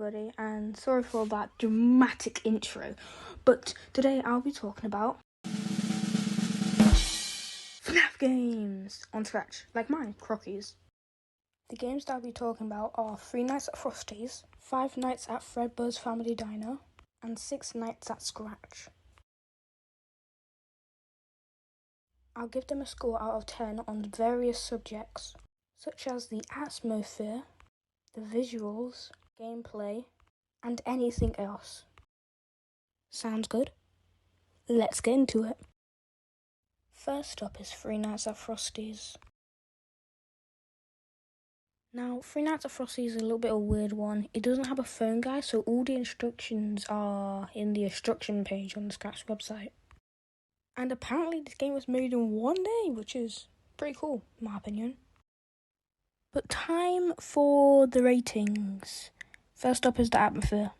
everybody, and sorry for that dramatic intro, but today I'll be talking about FNaF games on Scratch, like mine, Crockies. The games that I'll be talking about are 3 Nights at Frosty's, 5 Nights at Fredbear's Family Diner, and 6 Nights at Scratch. I'll give them a score out of 10 on various subjects, such as the atmosphere, the visuals, gameplay, and anything else. Sounds good? Let's get into it. First up is 3 Nights at Frosty's. Now, 3 Nights at Frosty's is a little bit of a weird one. It doesn't have a phone guide, so all the instructions are in the instruction page on the Scratch website. And apparently this game was made in one day, which is pretty cool, in my opinion. But time for the ratings. First up is the atmosphere.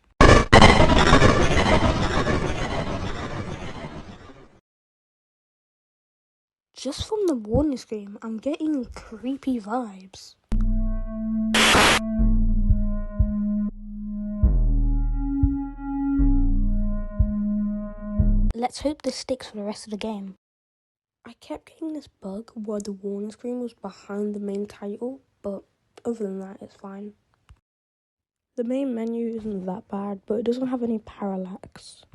Just from the warning screen, I'm getting creepy vibes. Let's hope this sticks for the rest of the game. I kept getting this bug where the warning screen was behind the main title, but other than that, it's fine. The main menu isn't that bad, but it doesn't have any parallax.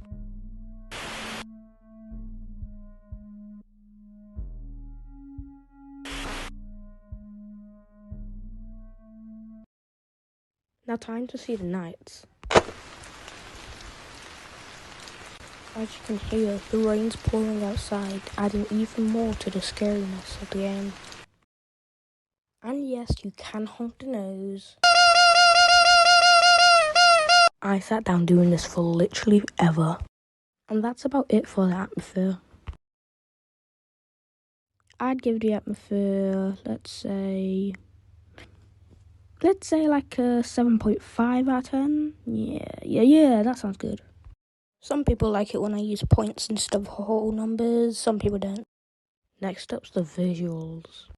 Now time to see the nights. As you can hear, the rain's pouring outside, adding even more to the scariness of the game. And yes, you can honk the nose. I sat down doing this for literally ever. And that's about it for the atmosphere. I'd give the atmosphere, let's say like a 7.5 out of 10. Yeah, that sounds good. Some people like it when I use points instead of whole numbers, some people don't. Next up's the visuals.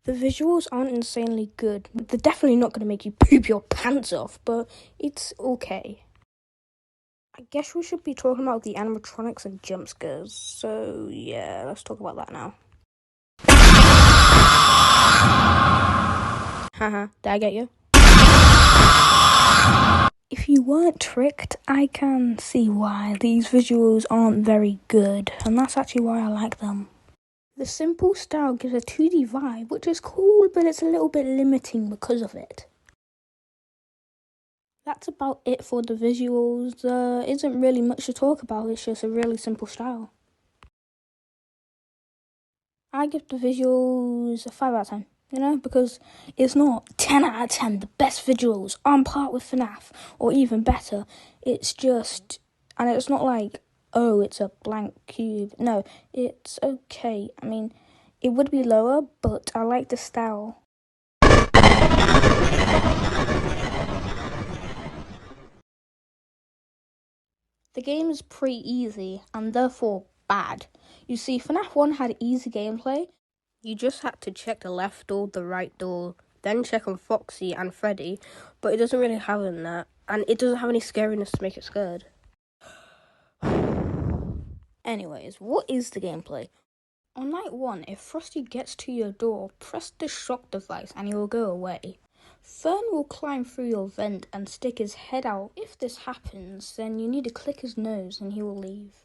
The visuals aren't insanely good. They're definitely not going to make you poop your pants off, but it's okay. I guess we should be talking about the animatronics and jump scares, so yeah, let's talk about that now. Haha, did I get you? If you weren't tricked, I can see why these visuals aren't very good, and that's actually why I like them. The simple style gives a 2D vibe, which is cool, but it's a little bit limiting because of it. That's about it for the visuals. There isn't really much to talk about, it's just a really simple style. I give the visuals a 5 out of 10. Because it's not 10 out of 10, the best visuals on par with FNaF, or even better. It's just, and it's not like, oh, it's a blank cube. No, it's okay. I mean, it would be lower, but I like the style. The game is pretty easy, and therefore bad. You see, FNaF 1 had easy gameplay. You just had to check the left door, the right door, then check on Foxy and Freddy, but it doesn't really have that, and it doesn't have any scariness to make it scared. Anyways, what is the gameplay? On night 1, if Frosty gets to your door, press the shock device and he will go away. Fern will climb through your vent and stick his head out. If this happens, then you need to click his nose and he will leave.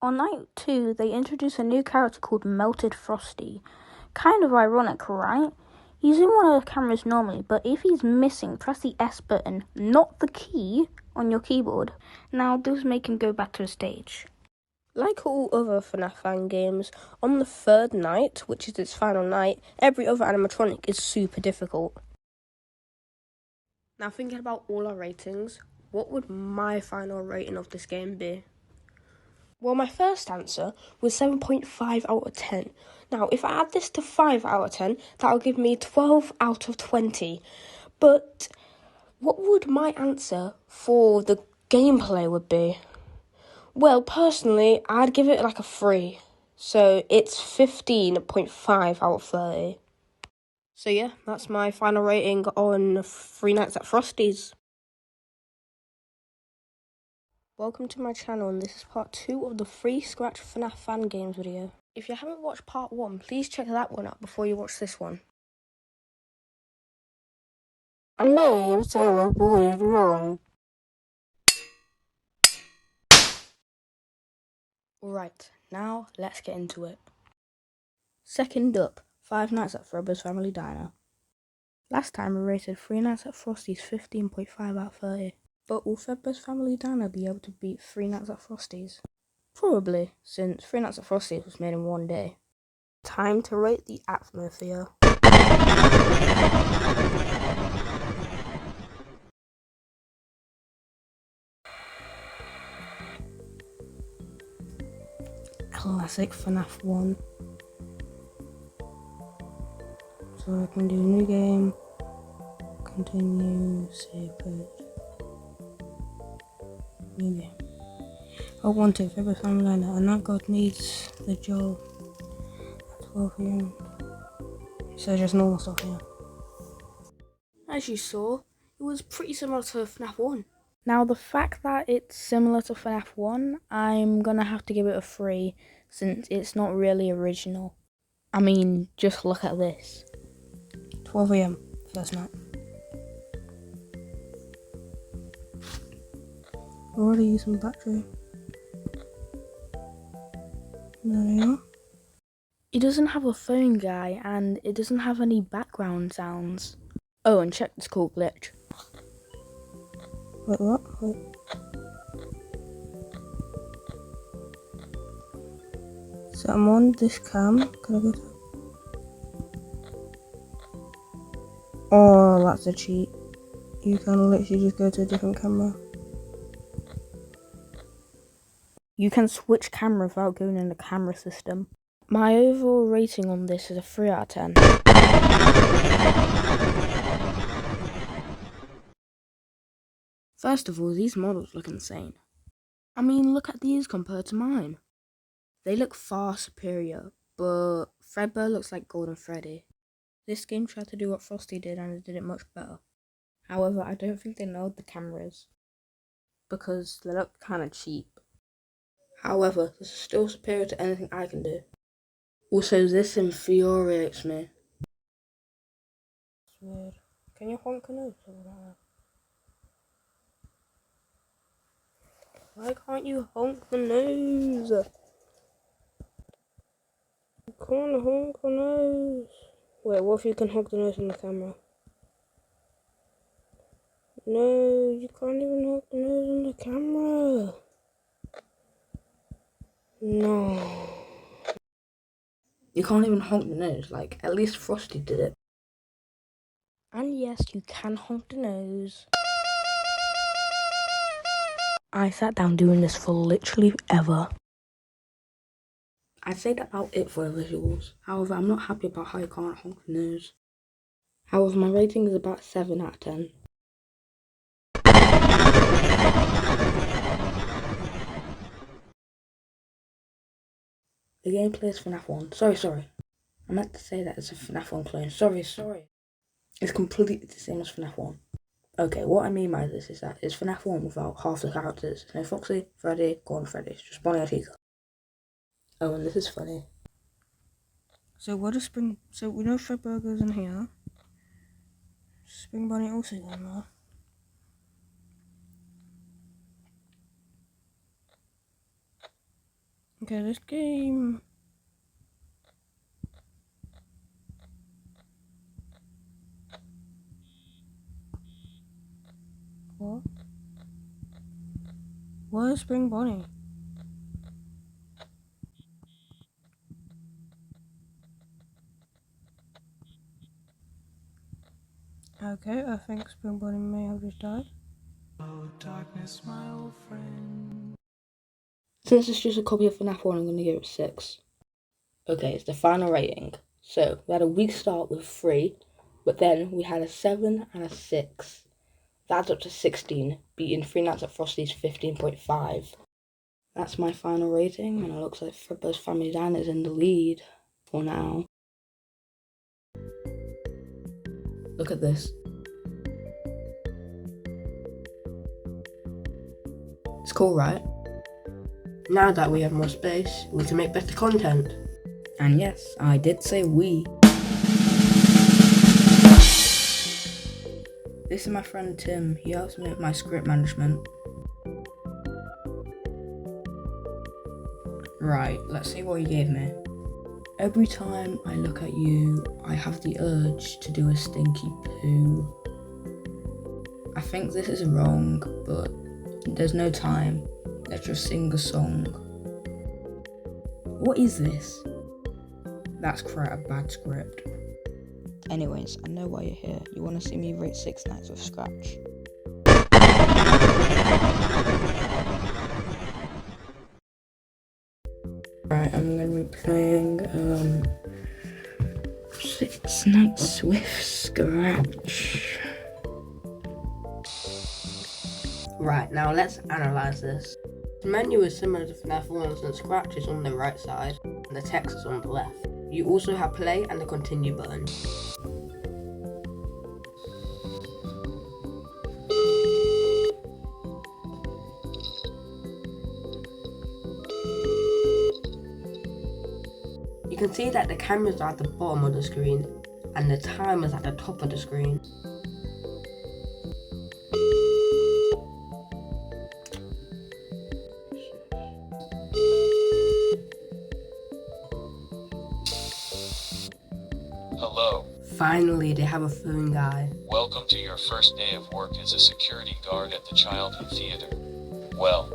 On night 2, they introduce a new character called Melted Frosty. Kind of ironic, right? He's in one of the cameras normally, but if he's missing, press the S button, not the key, on your keyboard. Now, this will make him go back to the stage. Like all other FNaF fan games, on the 3rd night, which is its final night, every other animatronic is super difficult. Now, thinking about all our ratings, what would my final rating of this game be? Well, my first answer was 7.5 out of 10. Now, if I add this to 5 out of 10, that'll give me 12 out of 20. But what would my answer for the gameplay would be? Well, personally, I'd give it like a 3. So it's 15.5 out of 30. So yeah, that's my final rating on Three Nights at Frosty's. Welcome to my channel, and this is part 2 of the free Scratch FNaF fan games video. If you haven't watched part 1, please check that one out before you watch this one. I may have teleported wrong. Alright, now let's get into it. Second up, Five Nights at Fredbear's Family Diner. Last time we rated Three Nights at Frosty's 15.5 out of 30. But will Fredbear's Family Diner be able to beat Three Nights at Frosty's? Probably, since Three Nights at Frosty's was made in one day. Time to rate the atmosphere. Classic FNaF 1. So I can do new game, continue, save code. New game. I want to Fredbear's Family Diner, and that god needs the job at 12 PM. So just normal stuff here. As you saw, it was pretty similar to FNaF 1. Now the fact that it's similar to FNaF 1, I'm gonna have to give it a 3 since it's not really original. I mean, just look at this. 12 AM, first night. Already using battery. There they are. It doesn't have a phone guy and it doesn't have any background sounds. Oh, and check this cool glitch. Wait, what? Wait. So I'm on this cam. Can I go to... Oh, that's a cheat. You can literally just go to a different camera. You can switch camera without going in the camera system. My overall rating on this is a 3 out of 10. First of all, these models look insane. I mean, look at these compared to mine. They look far superior, but Fredbear looks like Golden Freddy. This game tried to do what Frosty did and it did it much better. However, I don't think they nailed the cameras, because they look kinda cheap. However, this is still superior to anything I can do. Also, this infuriates me. It's weird. Can you honk a nose? Why can't you honk the nose? You can't honk the nose. Wait, what if you can honk the nose on the camera? No, you can't even honk the nose on the camera. No. You can't even honk the nose, like, at least Frosty did it. And yes, you can honk the nose. I sat down doing this for literally ever. I'd say that's about it for the visuals. However, I'm not happy about how you can't honk the nose. However, my rating is about 7 out of 10. The gameplay is FNaF 1. Sorry. I meant to say that it's a FNaF 1 clone. Sorry. It's completely the same as FNaF 1. Okay, what I mean by this is that it's FNaF 1 without half the characters. No Foxy, Freddy, Gordon Freddy. It's just Bonnie and Chica. Oh, and this is funny. So what does Spring... So we know Fredbear goes in here. Spring Bonnie also goes in there. Okay, this game... What? What is Spring Bonnie? Okay, I think Spring Bonnie may have just died. Oh, darkness, my old friend. Since it's just a copy of FNaF 1, I'm going to give it 6. Okay, it's the final rating. So, we had a weak start with 3, but then we had a 7 and a 6. That's up to 16, beating Three Nights at Frosty's 15.5. That's my final rating, and it looks like Fredbear's Family Diner is in the lead for now. Look at this. It's cool, right? Now that we have more space, we can make better content. And yes, I did say we. This is my friend Tim. He helps me with my script management. Right, let's see what he gave me. Every time I look at you, I have the urge to do a stinky poo. I think this is wrong, but there's no time. Let's just sing a song. What is this? That's quite a bad script. Anyways, I know why you're here. You want to see me rate 6 Nights of Scratch. Right, I'm going to be playing 6 Nights with Scratch. Right, now let's analyse this. The menu is similar to FNaF 1, and Scratch is on the right side and the text is on the left. You also have play and the continue button. You can see that the cameras are at the bottom of the screen and the timer is at the top of the screen. Hello. Finally, they have a phone guy. Welcome to your first day of work as a security guard at the Childhood Theater. Well,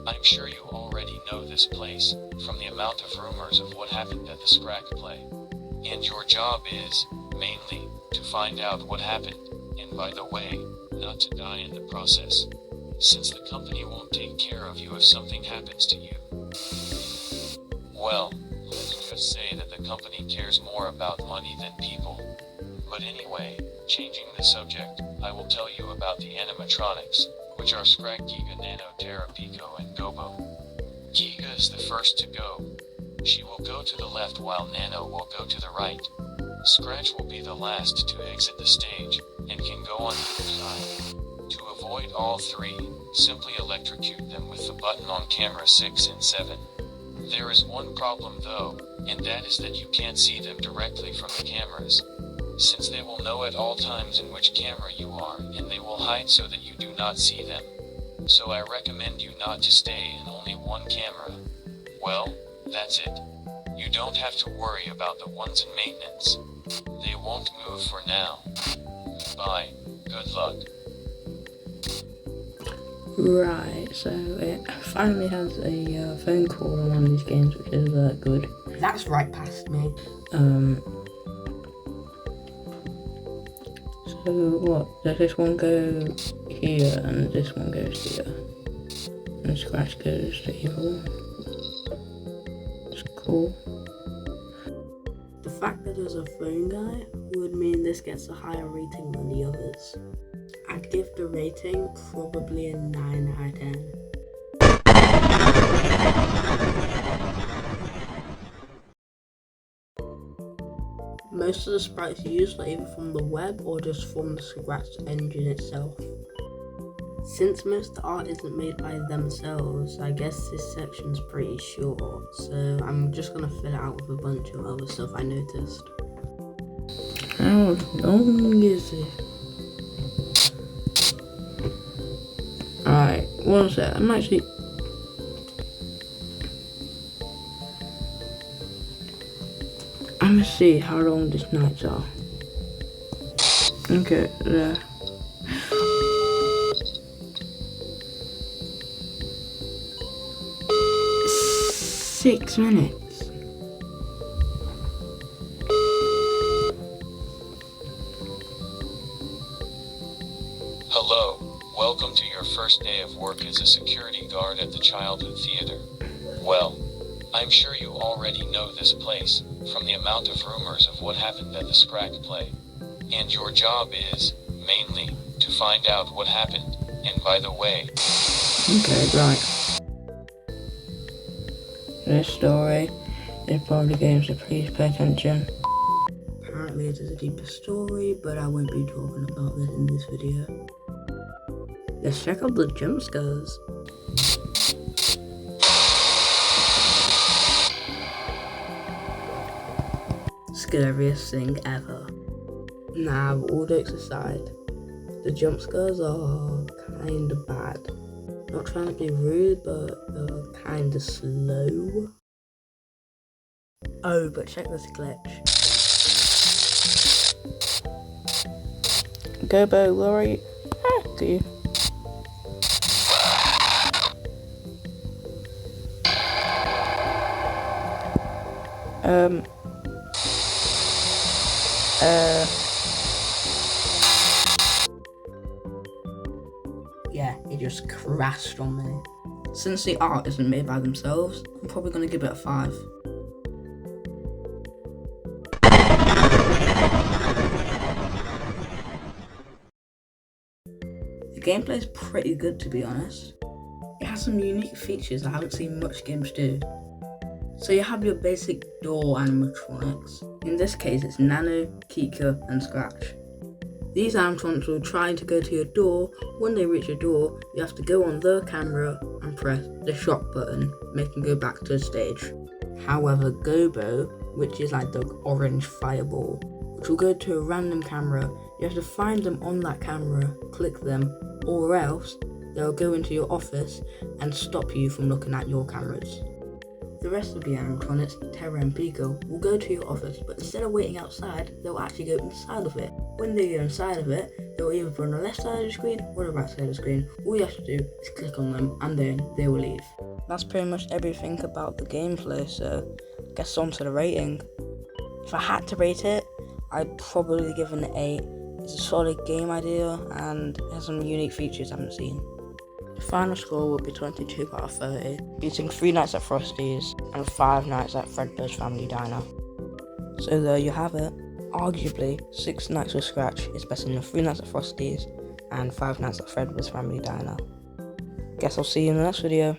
I'm sure you already know this place from the amount of rumors of what happened at the Scratch play. And your job is, mainly, to find out what happened, and by the way, not to die in the process, since the company won't take care of you if something happens to you. Well, let's just say that the company cares more about money than people. But anyway, changing the subject, I will tell you about the animatronics, which are Scratch, Giga, Nano, Terra, Pico, and Gobo. Giga is the first to go. She will go to the left while Nano will go to the right. Scratch will be the last to exit the stage, and can go on either side. To avoid all three, simply electrocute them with the button on camera 6 and 7. There is one problem though, and that is that you can't see them directly from the cameras, since they will know at all times in which camera you are, and they will hide so that you do not see them. So I recommend you not to stay in only one camera. Well, that's it. You don't have to worry about the ones in maintenance. They won't move for now. Bye. Good luck. Right, so it finally has a phone call on one of these games, which is good. That's right past me. So what? Does this one go here and this one goes here? And Scratch goes to either one. It's cool. The fact that there's a phone guy would mean this gets a higher rating than the others. I'd give the rating probably a 9 out of 10. Most of the sprites used are either from the web or just from the Scratch engine itself. Since most art isn't made by themselves, I guess this section's pretty short, so I'm just gonna fill it out with a bunch of other stuff I noticed. How long is it? Alright, one sec, I'm actually... I'm gonna see how long these nights are. Okay, there. Six minutes. Hello, welcome to your first day of work as a security guard at the Childhood Theater. Well, I'm sure you already know this place, from the amount of rumors of what happened at the Scratch play. And your job is, mainly, to find out what happened, and by the way... Okay, right. This story is probably games, so please pay attention. Apparently Apparently it is a deeper story, but I won't be talking about this in this video. Let's check out the jump scares. Scariest thing ever. Now, all jokes aside, the jump scares are kinda bad. Not trying to be rude, but they're kinda slow. Oh, but check this glitch. Gobo, where are you? Do you? Yeah, it just crashed on me. Since the art isn't made by themselves, I'm probably gonna give it a 5. The gameplay is pretty good, to be honest. It has some unique features I haven't seen much games do. So you have your basic door animatronics. In this case, it's Nano, Kika, and Scratch. These animatronics will try to go to your door. When they reach your door, you have to go on the camera and press the shock button, making go back to the stage. However, Gobo, which is like the orange fireball, which will go to a random camera, you have to find them on that camera, click them, or else they'll go into your office and stop you from looking at your cameras. The rest of the animatronics, Terra and Pico, will go to your office, but instead of waiting outside, they'll actually go inside of it. When they go inside of it, they'll either be on the left side of the screen or the right side of the screen. All you have to do is click on them and then they will leave. That's pretty much everything about the gameplay, so I guess on to the rating. If I had to rate it, I'd probably give it an 8. It's a solid game idea and it has some unique features I haven't seen. The final score would be 22 out of 30, beating 3 Nights at Frosty's and 5 Nights at Fredbear's Family Diner. So there you have it. Arguably, 6 Nights with Scratch is better than 3 Nights at Frosty's and 5 Nights at Fredbear's Family Diner. Guess I'll see you in the next video.